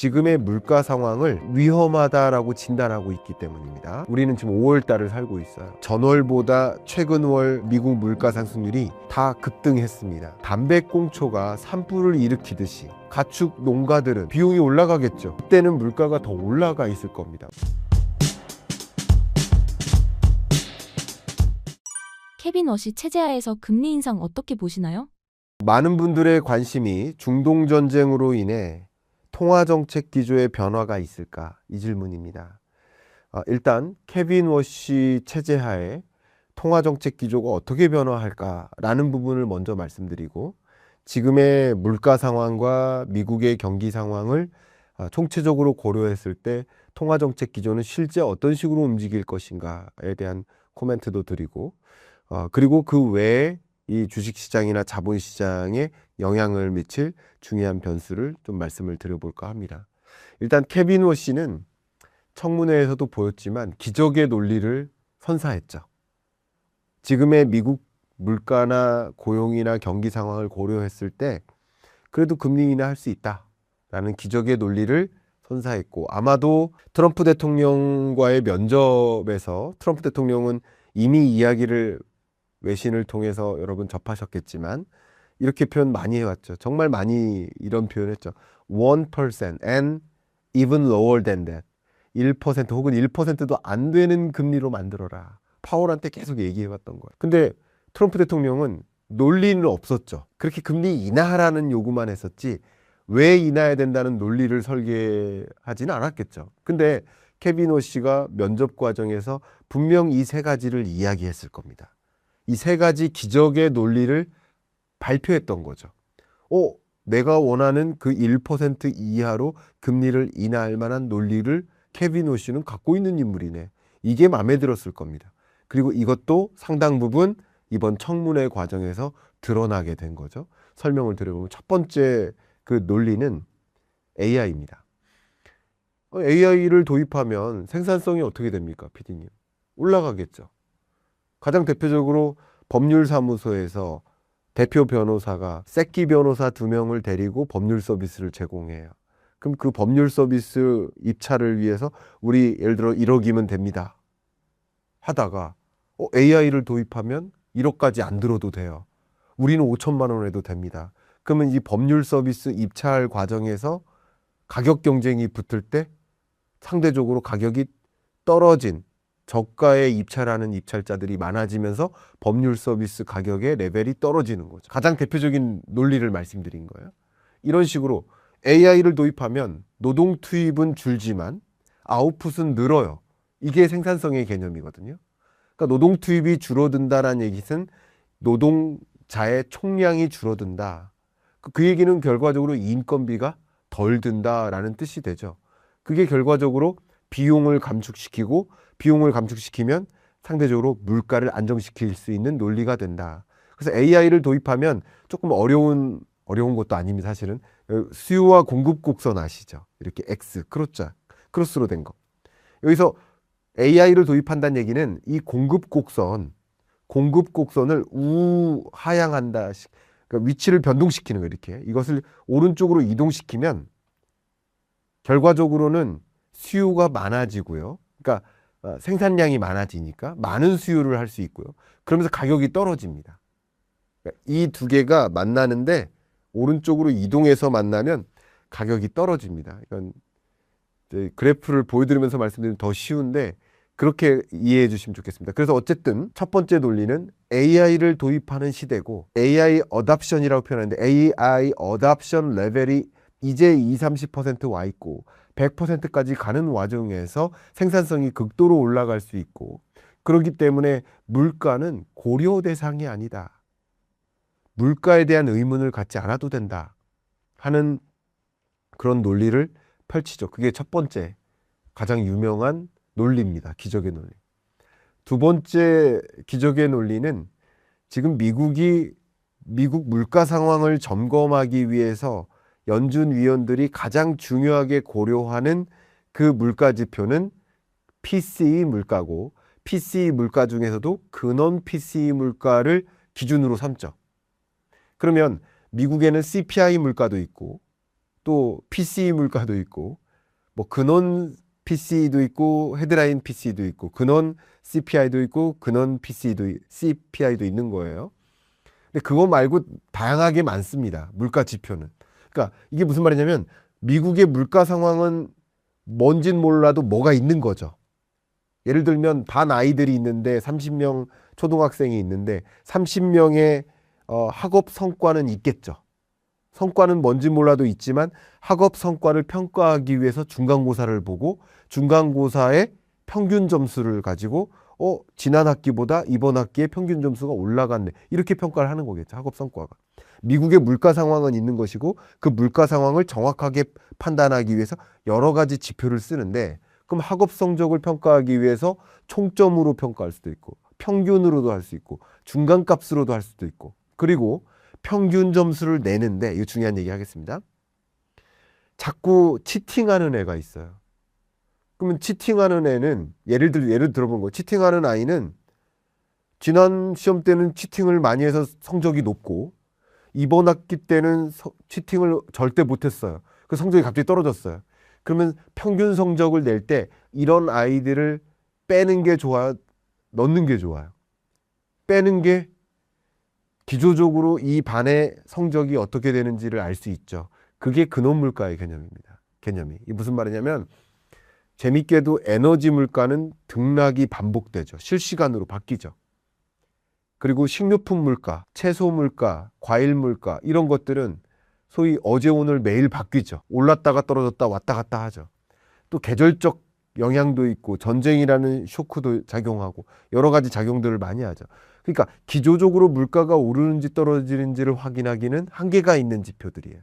지금의 물가 상황을 위험하다라고 진단하고 있기 때문입니다. 우리는 지금 5월 달을 살고 있어요. 전월보다 최근 월 미국 물가 상승률이 다 급등했습니다. 담배꽁초가 산불을 일으키듯이 가축 농가들은 비용이 올라가겠죠. 그때는 물가가 더 올라가 있을 겁니다. 케빈 워시 체제하에서 금리 인상 어떻게 보시나요? 많은 분들의 관심이 중동 전쟁으로 인해 통화정책 기조의 변화가 있을까? 이 질문입니다. 일단 케빈 워시 체제하에 통화정책 기조가 어떻게 변화할까라는 부분을 먼저 말씀드리고, 지금의 물가 상황과 미국의 경기 상황을 총체적으로 고려했을 때 통화정책 기조는 실제 어떤 식으로 움직일 것인가에 대한 코멘트도 드리고, 그리고 그 외에 이 주식시장이나 자본시장에 영향을 미칠 중요한 변수를 좀 말씀을 드려볼까 합니다. 일단 케빈 워시는 청문회에서도 보였지만 기적의 논리를 선사했죠. 지금의 미국 물가나 고용이나 경기 상황을 고려했을 때 그래도 금리 인하할 수 있다라는 기적의 논리를 선사했고, 아마도 트럼프 대통령과의 면접에서 트럼프 대통령은 이미 이야기를 외신을 통해서 여러분 접하셨겠지만 이렇게 표현 많이 해왔죠. 정말 많이 이런 표현했죠. 1% and even lower than that. 1% 혹은 1%도 안 되는 금리로 만들어라. 파월한테 계속 얘기해왔던 거예요. 근데 트럼프 대통령은 논리는 없었죠. 그렇게 금리 인하하라는 요구만 했었지 왜 인하해야 된다는 논리를 설계하지는 않았겠죠. 근데 케빈 워시가 면접 과정에서 분명 이 세 가지를 이야기했을 겁니다. 이 세 가지 기적의 논리를 발표했던 거죠. 내가 원하는 그 1% 이하로 금리를 인하할 만한 논리를 케빈 워시는 갖고 있는 인물이네. 이게 마음에 들었을 겁니다. 그리고 이것도 상당 부분 이번 청문회 과정에서 드러나게 된 거죠. 설명을 드려보면 첫 번째 그 논리는 AI입니다. AI를 도입하면 생산성이 어떻게 됩니까, PD님? 올라가겠죠. 가장 대표적으로 법률사무소에서 대표 변호사가 새끼 변호사 2명을 데리고 법률 서비스를 제공해요. 그럼 그 법률 서비스 입찰을 위해서 우리 예를 들어 1억이면 됩니다 하다가 AI를 도입하면 1억까지 안 들어도 돼요. 우리는 5천만 원 해도 됩니다. 그러면 이 법률 서비스 입찰 과정에서 가격 경쟁이 붙을 때 상대적으로 가격이 떨어진 저가에 입찰하는 입찰자들이 많아지면서 법률 서비스 가격의 레벨이 떨어지는 거죠. 가장 대표적인 논리를 말씀드린 거예요. 이런 식으로 AI를 도입하면 노동 투입은 줄지만 아웃풋은 늘어요. 이게 생산성의 개념이거든요. 그러니까 노동 투입이 줄어든다라는 얘기는 노동자의 총량이 줄어든다. 그 얘기는 결과적으로 인건비가 덜 든다라는 뜻이 되죠. 그게 결과적으로 비용을 감축시키고, 비용을 감축시키면 상대적으로 물가를 안정시킬 수 있는 논리가 된다. 그래서 AI를 도입하면 조금 어려운 것도 아닙니다. 사실은 수요와 공급 곡선 아시죠? 이렇게 X 크로스로 된 거. 여기서 AI를 도입한다는 얘기는 이 공급 곡선을 우하향한다. 그러니까 위치를 변동시키는 거예요. 이렇게 이것을 오른쪽으로 이동시키면 결과적으로는 수요가 많아지고요. 그러니까 생산량이 많아지니까 많은 수요를 할 수 있고요. 그러면서 가격이 떨어집니다. 그러니까 이 두 개가 만나는데 오른쪽으로 이동해서 만나면 가격이 떨어집니다. 이건 그래프를 보여드리면서 말씀드리면 더 쉬운데 그렇게 이해해 주시면 좋겠습니다. 그래서 어쨌든 첫 번째 논리는 AI를 도입하는 시대고, AI 어답션이라고 표현하는데 AI 어답션 레벨이 이제 20-30% 와 있고 100%까지 가는 와중에서 생산성이 극도로 올라갈 수 있고, 그렇기 때문에 물가는 고려 대상이 아니다. 물가에 대한 의문을 갖지 않아도 된다 하는 그런 논리를 펼치죠. 그게 첫 번째 가장 유명한 논리입니다. 기적의 논리. 두 번째 기적의 논리는 지금 미국 물가 상황을 점검하기 위해서 연준 위원들이 가장 중요하게 고려하는 그 물가 지표는 PCE 물가고, PCE 물가 중에서도 근원 PCE 물가를 기준으로 삼죠. 그러면 미국에는 CPI 물가도 있고 또 PCE 물가도 있고 뭐 근원 PCE도 있고 헤드라인 PCE도 있고 근원 CPI도 있고 근원 CPI도 있는 거예요. 근데 그거 말고 다양하게 많습니다. 물가 지표는. 그러니까 이게 무슨 말이냐면 미국의 물가 상황은 뭔진 몰라도 뭐가 있는 거죠. 예를 들면 반 아이들이 있는데 30명 초등학생이 있는데 30명의 학업 성과는 있겠죠. 성과는 뭔지 몰라도 있지만 학업 성과를 평가하기 위해서 중간고사를 보고 중간고사의 평균 점수를 가지고 지난 학기보다 이번 학기에 평균 점수가 올라갔네. 이렇게 평가를 하는 거겠죠. 학업 성과가. 미국의 물가 상황은 있는 것이고 그 물가 상황을 정확하게 판단하기 위해서 여러 가지 지표를 쓰는데 그럼 학업 성적을 평가하기 위해서 총점으로 평가할 수도 있고 평균으로도 할 수 있고 중간값으로도 할 수도 있고 그리고 평균 점수를 내는데 이거 중요한 얘기 하겠습니다. 자꾸 치팅하는 애가 있어요. 그러면 치팅하는 애는 예를 들어본 거예요. 치팅하는 아이는 지난 시험 때는 치팅을 많이 해서 성적이 높고 이번 학기 때는 치팅을 절대 못했어요. 그 성적이 갑자기 떨어졌어요. 그러면 평균 성적을 낼 때 이런 아이들을 빼는 게 좋아요? 넣는 게 좋아요? 빼는 게 기초적으로 이 반의 성적이 어떻게 되는지를 알 수 있죠. 그게 근원 물가의 개념입니다. 개념이. 이게 무슨 말이냐면 재밌게도 에너지 물가는 등락이 반복되죠. 실시간으로 바뀌죠. 그리고 식료품 물가, 채소 물가, 과일 물가 이런 것들은 소위 어제 오늘 매일 바뀌죠. 올랐다가 떨어졌다 왔다 갔다 하죠. 또 계절적 영향도 있고 전쟁이라는 쇼크도 작용하고 여러 가지 작용들을 많이 하죠. 그러니까 기조적으로 물가가 오르는지 떨어지는지를 확인하기는 한계가 있는 지표들이에요.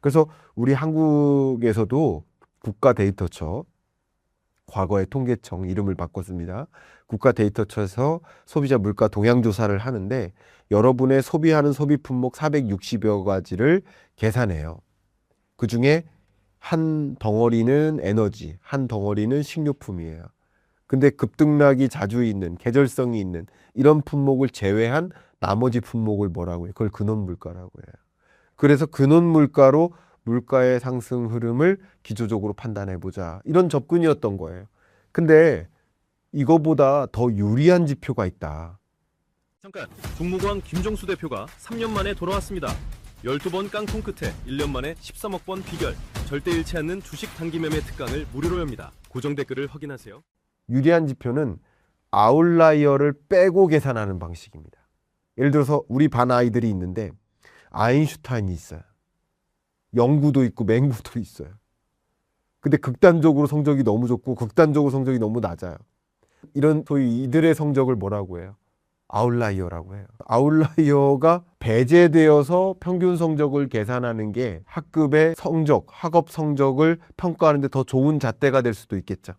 그래서 우리 한국에서도 국가데이터처, 과거의 통계청 이름을 바꿨습니다. 국가데이터처에서 소비자 물가 동향 조사를 하는데 여러분의 소비하는 소비 품목 460여 가지를 계산해요. 그중에 한 덩어리는 에너지, 한 덩어리는 식료품이에요. 근데 급등락이 자주 있는, 계절성이 있는 이런 품목을 제외한 나머지 품목을 뭐라고 해요? 그걸 근원 물가라고 해요. 그래서 근원 물가로 물가의 상승 흐름을 기초적으로 판단해 보자. 이런 접근이었던 거예요. 근데 이거보다 더 유리한 지표가 있다. 잠깐, 종무관 김종수 대표가 3년 만에 돌아왔습니다. 12번 깡통 끝에 1년 만에 13억 번 비결, 절대 잃지 않는 주식 단기 매매 특강을 무료로 엽니다. 고정 댓글을 확인하세요. 유리한 지표는 아웃라이어를 빼고 계산하는 방식입니다. 예를 들어서 우리 반 아이들이 있는데 아인슈타인이 있어요. 영구도 있고 맹구도 있어요. 근데 극단적으로 성적이 너무 좋고 극단적으로 성적이 너무 낮아요. 이런 소위 이들의 성적을 뭐라고 해요? 아웃라이어라고 해요. 아웃라이어가 배제되어서 평균 성적을 계산하는 게 학급의 성적, 학업 성적을 평가하는 데 더 좋은 잣대가 될 수도 있겠죠.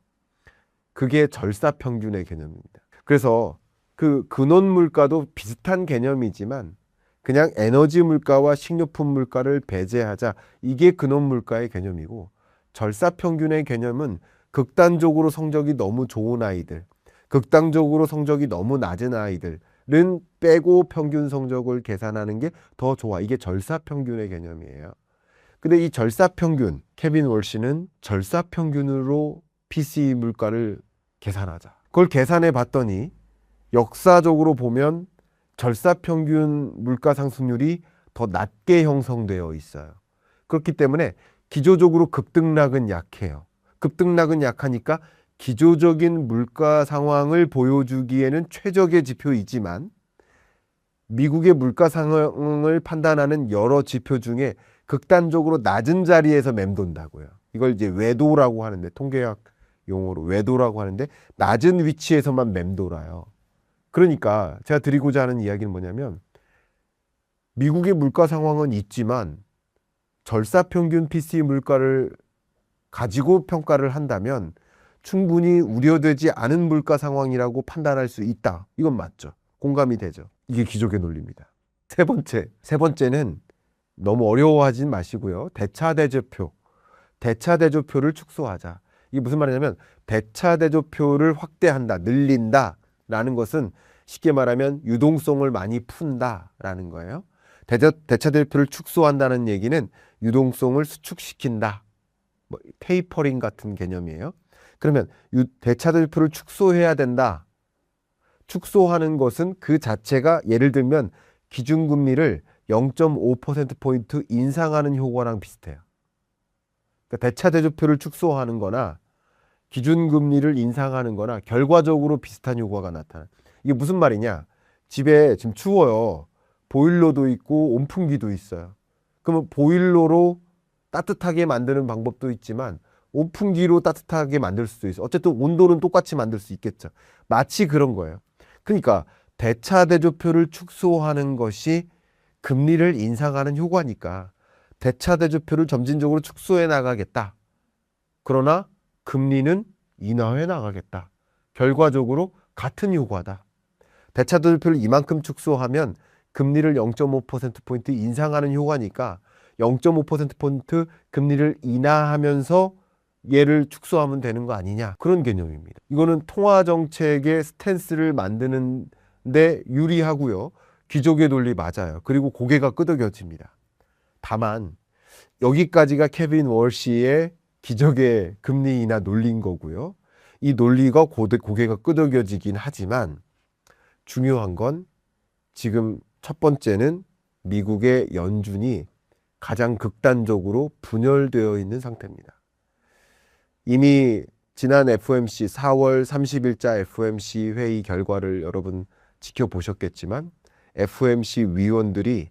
그게 절사평균의 개념입니다. 그래서 그 근원 물가도 비슷한 개념이지만 그냥 에너지 물가와 식료품 물가를 배제하자. 이게 근원 물가의 개념이고 절사평균의 개념은 극단적으로 성적이 너무 좋은 아이들, 극단적으로 성적이 너무 낮은 아이들은 빼고 평균 성적을 계산하는 게 더 좋아. 이게 절사평균의 개념이에요. 근데 이 절사평균, 케빈 월시는 절사평균으로 PCE 물가를 계산하자. 그걸 계산해 봤더니 역사적으로 보면 절사평균 물가 상승률이 더 낮게 형성되어 있어요. 그렇기 때문에 기조적으로 급등락은 약해요. 급등락은 약하니까 기조적인 물가 상황을 보여주기에는 최적의 지표이지만 미국의 물가 상황을 판단하는 여러 지표 중에 극단적으로 낮은 자리에서 맴돈다고요. 이걸 이제 외도라고 하는데 통계학 용어로 외도라고 하는데 낮은 위치에서만 맴돌아요. 그러니까 제가 드리고자 하는 이야기는 뭐냐면 미국의 물가 상황은 있지만 절사평균 PCE 물가를 가지고 평가를 한다면 충분히 우려되지 않은 물가 상황이라고 판단할 수 있다. 이건 맞죠. 공감이 되죠. 이게 기적의 논리입니다. 세 번째는 너무 어려워하진 마시고요. 대차대조표를 축소하자. 이게 무슨 말이냐면 대차대조표를 확대한다, 늘린다 라는 것은 쉽게 말하면 유동성을 많이 푼다라는 거예요. 대차대조표를 축소한다는 얘기는 유동성을 수축시킨다. 뭐 테이퍼링 같은 개념이에요. 그러면 대차대조표를 축소해야 된다. 축소하는 것은 그 자체가 예를 들면 기준금리를 0.5%포인트 인상하는 효과랑 비슷해요. 그러니까 대차대조표를 축소하는 거나 기준금리를 인상하는 거나 결과적으로 비슷한 효과가 나타나요. 이게 무슨 말이냐? 집에 지금 추워요. 보일러도 있고 온풍기도 있어요. 그러면 보일러로 따뜻하게 만드는 방법도 있지만 온풍기로 따뜻하게 만들 수도 있어요. 어쨌든 온도는 똑같이 만들 수 있겠죠. 마치 그런 거예요. 그러니까 대차대조표를 축소하는 것이 금리를 인상하는 효과니까 대차대조표를 점진적으로 축소해 나가겠다. 그러나 금리는 인하해 나가겠다. 결과적으로 같은 효과다. 대차대조표를 이만큼 축소하면 금리를 0.5%포인트 인상하는 효과니까 0.5%포인트 금리를 인하하면서 얘를 축소하면 되는 거 아니냐. 그런 개념입니다. 이거는 통화정책의 스탠스를 만드는 데 유리하고요. 기적의 논리 맞아요. 그리고 고개가 끄덕여집니다. 다만 여기까지가 케빈 월시의 기적의 금리 인하 논리인 거고요. 이 논리가 고개가 끄덕여지긴 하지만 중요한 건 지금 첫 번째는 미국의 연준이 가장 극단적으로 분열되어 있는 상태입니다. 이미 지난 FOMC 4월 30일자 FOMC 회의 결과를 여러분 지켜보셨겠지만 FOMC 위원들이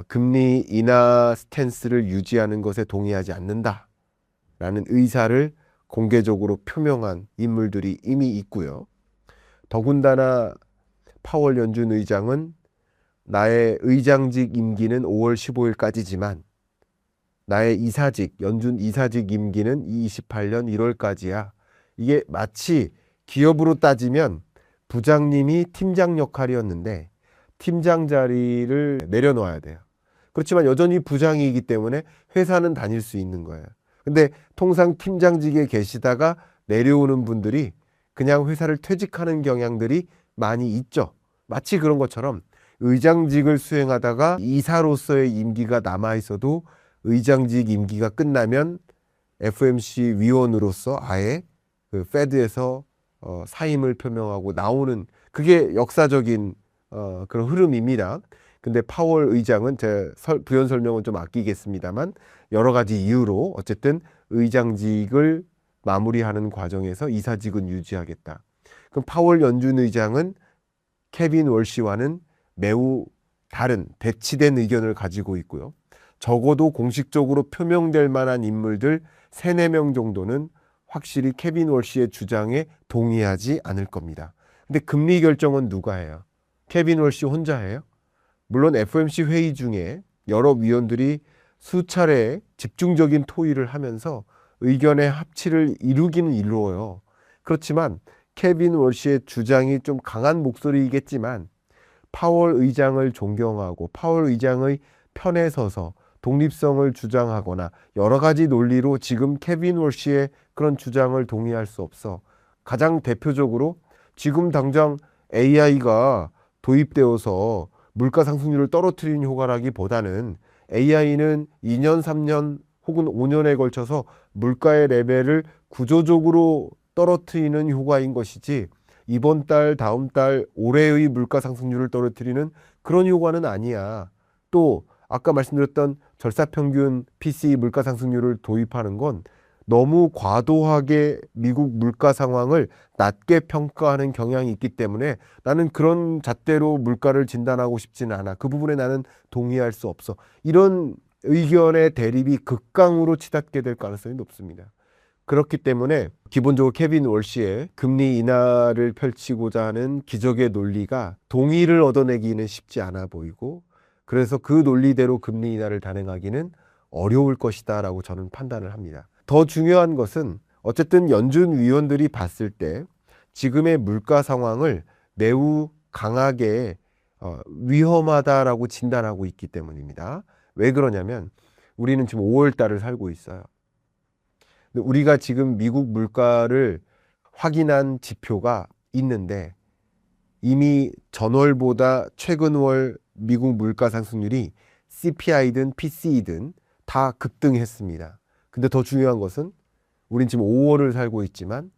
금리 인하 스탠스를 유지하는 것에 동의하지 않는다라는 의사를 공개적으로 표명한 인물들이 이미 있고요. 더군다나 파월 연준 의장은 나의 의장직 임기는 5월 15일까지지만 나의 연준 이사직 임기는 28년 1월까지야. 이게 마치 기업으로 따지면 부장님이 팀장 역할이었는데 팀장 자리를 내려놓아야 돼요. 그렇지만 여전히 부장이기 때문에 회사는 다닐 수 있는 거예요. 근데 통상 팀장직에 계시다가 내려오는 분들이 그냥 회사를 퇴직하는 경향들이 많이 있죠. 마치 그런 것처럼 의장직을 수행하다가 이사로서의 임기가 남아있어도 의장직 임기가 끝나면 FOMC 위원으로서 아예 그 페드에서 사임을 표명하고 나오는 그게 역사적인 그런 흐름입니다. 근데 파월 의장은 제 부연 설명은 좀 아끼겠습니다만 여러 가지 이유로 어쨌든 의장직을 마무리하는 과정에서 이사직은 유지하겠다. 그럼 파월 연준 의장은 케빈 월시와는 매우 다른 대치된 의견을 가지고 있고요. 적어도 공식적으로 표명될 만한 인물들 3, 4명 정도는 확실히 케빈 월시의 주장에 동의하지 않을 겁니다. 근데 금리 결정은 누가 해요? 케빈 월시 혼자 해요? 물론 FOMC 회의 중에 여러 위원들이 수차례 집중적인 토의를 하면서 의견의 합치를 이루기는 이루어요. 그렇지만 케빈 월시의 주장이 좀 강한 목소리이겠지만 파월 의장을 존경하고 파월 의장의 편에 서서 독립성을 주장하거나 여러 가지 논리로 지금 케빈 월시의 그런 주장을 동의할 수 없어. 가장 대표적으로 지금 당장 AI가 도입되어서 물가 상승률을 떨어뜨리는 효과라기보다는 AI는 2년, 3년 혹은 5년에 걸쳐서 물가의 레벨을 구조적으로 떨어뜨리는 효과인 것이지 이번 달, 다음 달, 올해의 물가 상승률을 떨어뜨리는 그런 효과는 아니야. 또 아까 말씀드렸던 절사평균 PCE 물가 상승률을 도입하는 건 너무 과도하게 미국 물가 상황을 낮게 평가하는 경향이 있기 때문에 나는 그런 잣대로 물가를 진단하고 싶지는 않아. 그 부분에 나는 동의할 수 없어. 이런 의견의 대립이 극강으로 치닫게 될 가능성이 높습니다. 그렇기 때문에 기본적으로 케빈 월시의 금리 인하를 펼치고자 하는 기적의 논리가 동의를 얻어내기는 쉽지 않아 보이고 그래서 그 논리대로 금리 인하를 단행하기는 어려울 것이다 라고 저는 판단을 합니다. 더 중요한 것은 어쨌든 연준 위원들이 봤을 때 지금의 물가 상황을 매우 강하게 위험하다라고 진단하고 있기 때문입니다. 왜 그러냐면 우리는 지금 5월 달을 살고 있어요. 우리가 지금 미국 물가를 확인한 지표가 있는데 이미 전월보다 최근 월 미국 물가 상승률이 CPI든 PCE든 다 급등했습니다. 근데 더 중요한 것은 우린 지금 5월을 살고 있지만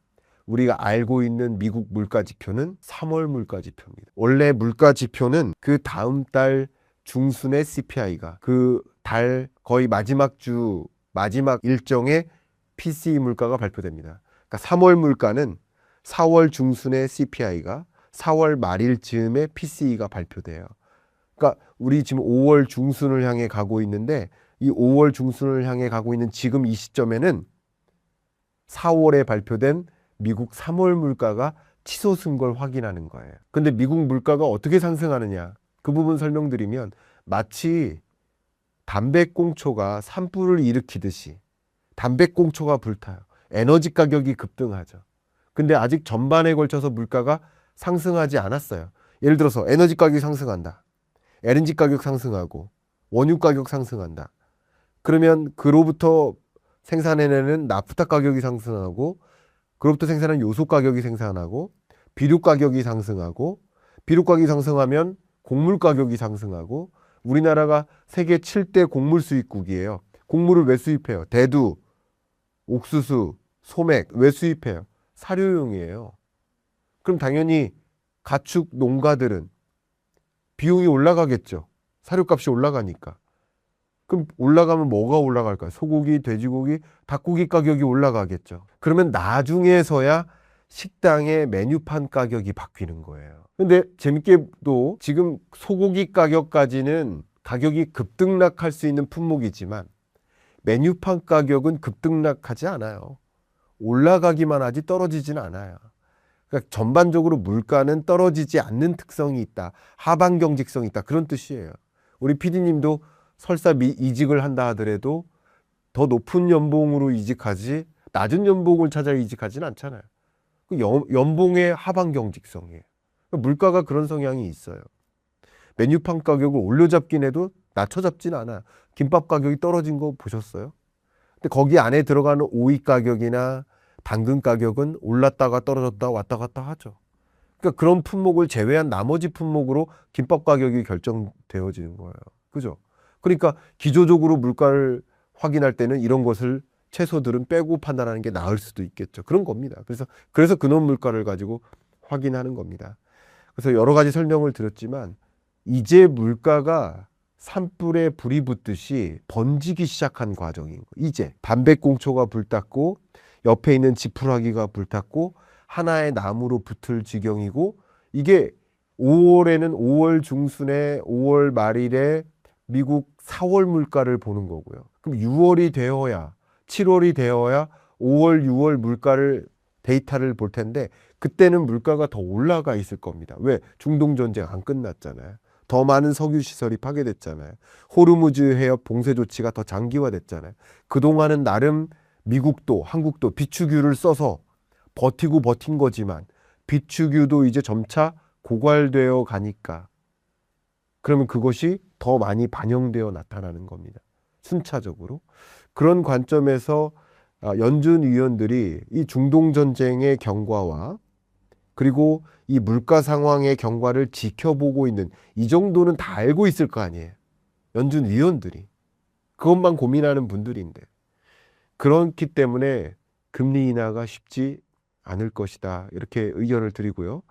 우리가 알고 있는 미국 물가 지표는 3월 물가 지표입니다. 원래 물가 지표는 그 다음 달 중순의 CPI가 그 달 거의 마지막 주 마지막 일정의 PCE 물가가 발표됩니다. 그러니까 3월 물가는 4월 중순의 CPI가 4월 말일 즈음에 PCE가 발표돼요. 그러니까 우리 지금 5월 중순을 향해 가고 있는데 이 5월 중순을 향해 가고 있는 지금 이 시점에는 4월에 발표된 미국 3월 물가가 치솟은 걸 확인하는 거예요. 근데 미국 물가가 어떻게 상승하느냐? 그 부분 설명드리면 마치 담배꽁초가 산불을 일으키듯이 담배꽁초가 불타요. 에너지 가격이 급등하죠. 근데 아직 전반에 걸쳐서 물가가 상승하지 않았어요. 예를 들어서 에너지 가격이 상승한다. LNG 가격 상승하고 원유 가격 상승한다. 그러면 그로부터 생산해내는 나프타 가격이 상승하고 그로부터 생산하는 요소 가격이 생산하고 비료 가격이 상승하고 비료 가격이 상승하면 곡물 가격이 상승하고 우리나라가 세계 7대 곡물 수입국이에요. 곡물을 왜 수입해요? 대두, 옥수수, 소맥 왜 수입해요? 사료용이에요. 그럼 당연히 가축 농가들은 비용이 올라가겠죠. 사료값이 올라가니까. 그럼 올라가면 뭐가 올라갈까요? 소고기, 돼지고기, 닭고기 가격이 올라가겠죠. 그러면 나중에서야 식당의 메뉴판 가격이 바뀌는 거예요. 근데 재밌게도 지금 소고기 가격까지는 가격이 급등락할 수 있는 품목이지만 메뉴판 가격은 급등락하지 않아요. 올라가기만 하지 떨어지지는 않아요. 그러니까 전반적으로 물가는 떨어지지 않는 특성이 있다. 하방 경직성이 있다. 그런 뜻이에요. 우리 PD님도 설사 이직을 한다 하더라도 더 높은 연봉으로 이직하지 낮은 연봉을 찾아 이직하지는 않잖아요. 연봉의 하방 경직성이에요. 물가가 그런 성향이 있어요. 메뉴판 가격을 올려잡긴 해도 낮춰잡진 않아요. 김밥 가격이 떨어진 거 보셨어요? 근데 거기 안에 들어가는 오이 가격이나 당근 가격은 올랐다가 떨어졌다 왔다 갔다 하죠. 그러니까 그런 품목을 제외한 나머지 품목으로 김밥 가격이 결정되어지는 거예요. 그죠? 그러니까 기조적으로 물가를 확인할 때는 이런 것을 채소들은 빼고 판단하는 게 나을 수도 있겠죠. 그런 겁니다. 그래서 근원 물가를 가지고 확인하는 겁니다. 그래서 여러 가지 설명을 드렸지만 이제 물가가 산불에 불이 붙듯이 번지기 시작한 과정인 거예요. 이제 담배꽁초가 불탔고 옆에 있는 지푸라기가 불탔고 하나의 나무로 붙을 지경이고 이게 5월에는 5월 중순에 5월 말일에 미국 4월 물가를 보는 거고요. 그럼 6월이 되어야 7월이 되어야 5월, 6월 물가를 데이터를 볼 텐데 그때는 물가가 더 올라가 있을 겁니다. 왜? 중동 전쟁 안 끝났잖아요. 더 많은 석유 시설이 파괴됐잖아요. 호르무즈 해협 봉쇄 조치가 더 장기화됐잖아요. 그동안은 나름 미국도 한국도 비축유를 써서 버티고 버틴 거지만 비축유도 이제 점차 고갈되어 가니까 그러면 그것이 더 많이 반영되어 나타나는 겁니다. 순차적으로. 그런 관점에서 연준 위원들이 이 중동 전쟁의 경과와 그리고 이 물가 상황의 경과를 지켜보고 있는 이 정도는 다 알고 있을 거 아니에요. 연준 위원들이. 그것만 고민하는 분들인데. 그렇기 때문에 금리 인하가 쉽지 않을 것이다. 이렇게 의견을 드리고요.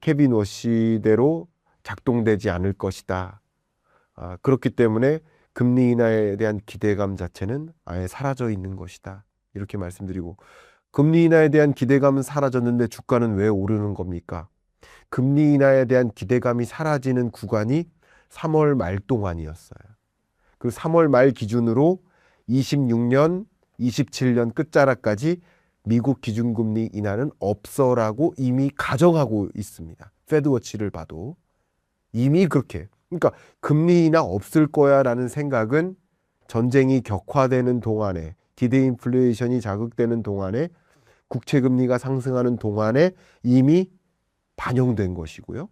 케빈 워시대로 작동되지 않을 것이다. 그렇기 때문에 금리 인하에 대한 기대감 자체는 아예 사라져 있는 것이다. 이렇게 말씀드리고 금리 인하에 대한 기대감은 사라졌는데 주가는 왜 오르는 겁니까? 금리 인하에 대한 기대감이 사라지는 구간이 3월 말 동안이었어요. 그 3월 말 기준으로 26년, 27년 끝자락까지 미국 기준금리 인하는 없어라고 이미 가정하고 있습니다. 패드워치를 봐도 이미 그렇게. 그러니까 금리 인하 없을 거야 라는 생각은 전쟁이 격화되는 동안에 디대인플레이션이 자극되는 동안에 국채금리가 상승하는 동안에 이미 반영된 것이고요.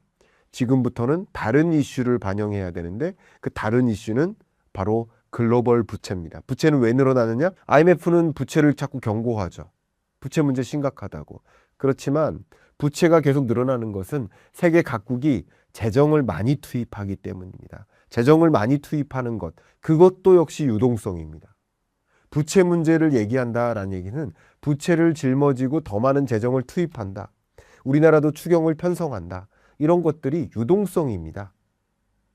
지금부터는 다른 이슈를 반영해야 되는데 그 다른 이슈는 바로 글로벌 부채입니다. 부채는 왜 늘어나느냐? IMF는 부채를 자꾸 경고하죠. 부채 문제 심각하다고. 그렇지만 부채가 계속 늘어나는 것은 세계 각국이 재정을 많이 투입하기 때문입니다. 재정을 많이 투입하는 것, 그것도 역시 유동성입니다. 부채 문제를 얘기한다라는 얘기는 부채를 짊어지고 더 많은 재정을 투입한다. 우리나라도 추경을 편성한다. 이런 것들이 유동성입니다.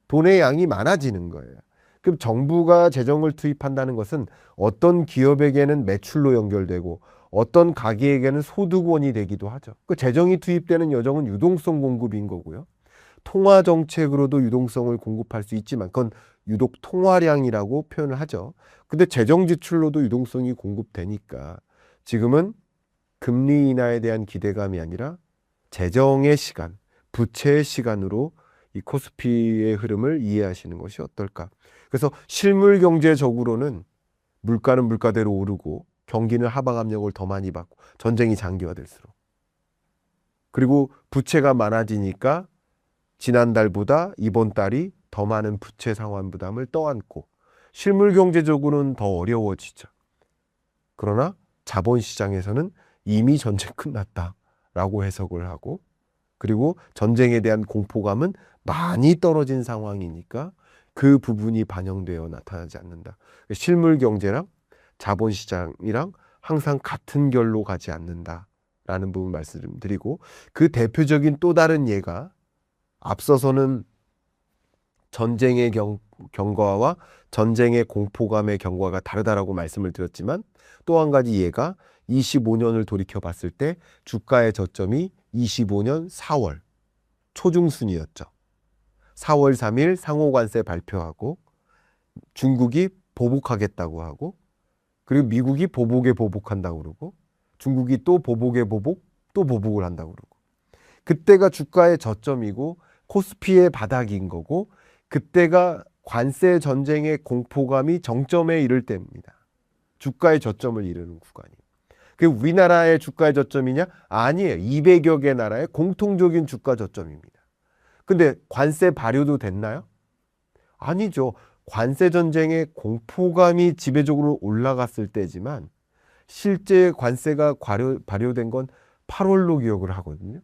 돈의 양이 많아지는 거예요. 그럼 정부가 재정을 투입한다는 것은 어떤 기업에게는 매출로 연결되고 어떤 가게에게는 소득원이 되기도 하죠. 그 재정이 투입되는 여정은 유동성 공급인 거고요. 통화 정책으로도 유동성을 공급할 수 있지만 그건 유독 통화량이라고 표현을 하죠. 근데 재정 지출로도 유동성이 공급되니까 지금은 금리 인하에 대한 기대감이 아니라 재정의 시간, 부채의 시간으로 이 코스피의 흐름을 이해하시는 것이 어떨까. 그래서 실물 경제적으로는 물가는 물가대로 오르고 경기는 하방 압력을 더 많이 받고 전쟁이 장기화될수록, 그리고 부채가 많아지니까 지난달보다 이번 달이 더 많은 부채 상환 부담을 떠안고 실물 경제적으로는 더 어려워지죠. 그러나 자본시장에서는 이미 전쟁 끝났다라고 해석을 하고, 그리고 전쟁에 대한 공포감은 많이 떨어진 상황이니까 그 부분이 반영되어 나타나지 않는다. 실물 경제랑 자본시장이랑 항상 같은 결로 가지 않는다라는 부분 말씀드리고, 그 대표적인 또 다른 예가 앞서서는 전쟁의 경과와 전쟁의 공포감의 경과가 다르다라고 말씀을 드렸지만, 또 한 가지 예가 25년을 돌이켜 봤을 때 주가의 저점이 25년 4월 초중순이었죠. 4월 3일 상호관세 발표하고 중국이 보복하겠다고 하고, 그리고 미국이 보복에 보복한다고 그러고, 중국이 또 보복에 보복, 또 보복을 한다고 그러고, 그때가 주가의 저점이고 코스피의 바닥인 거고, 그때가 관세 전쟁의 공포감이 정점에 이를 때입니다. 주가의 저점을 이루는 구간이. 그 우리나라의 주가의 저점이냐? 아니에요. 200여 개 나라의 공통적인 주가 저점입니다. 근데 관세 발효도 됐나요? 아니죠. 관세 전쟁의 공포감이 지배적으로 올라갔을 때지만 실제 관세가 발효된 건 8월로 기억을 하거든요.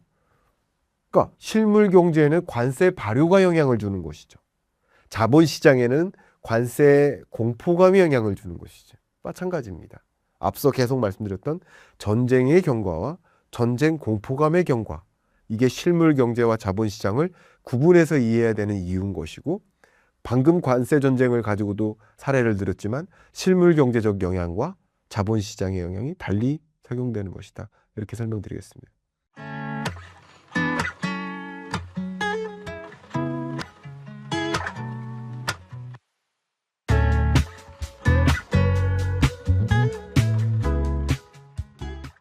그러니까 실물 경제에는 관세 발효가 영향을 주는 것이죠. 자본시장에는 관세 공포감이 영향을 주는 것이죠. 마찬가지입니다. 앞서 계속 말씀드렸던 전쟁의 경과와 전쟁 공포감의 경과, 이게 실물 경제와 자본시장을 구분해서 이해해야 되는 이유인 것이고, 방금 관세 전쟁을 가지고도 사례를 들었지만 실물 경제적 영향과 자본시장의 영향이 달리 적용되는 것이다. 이렇게 설명드리겠습니다.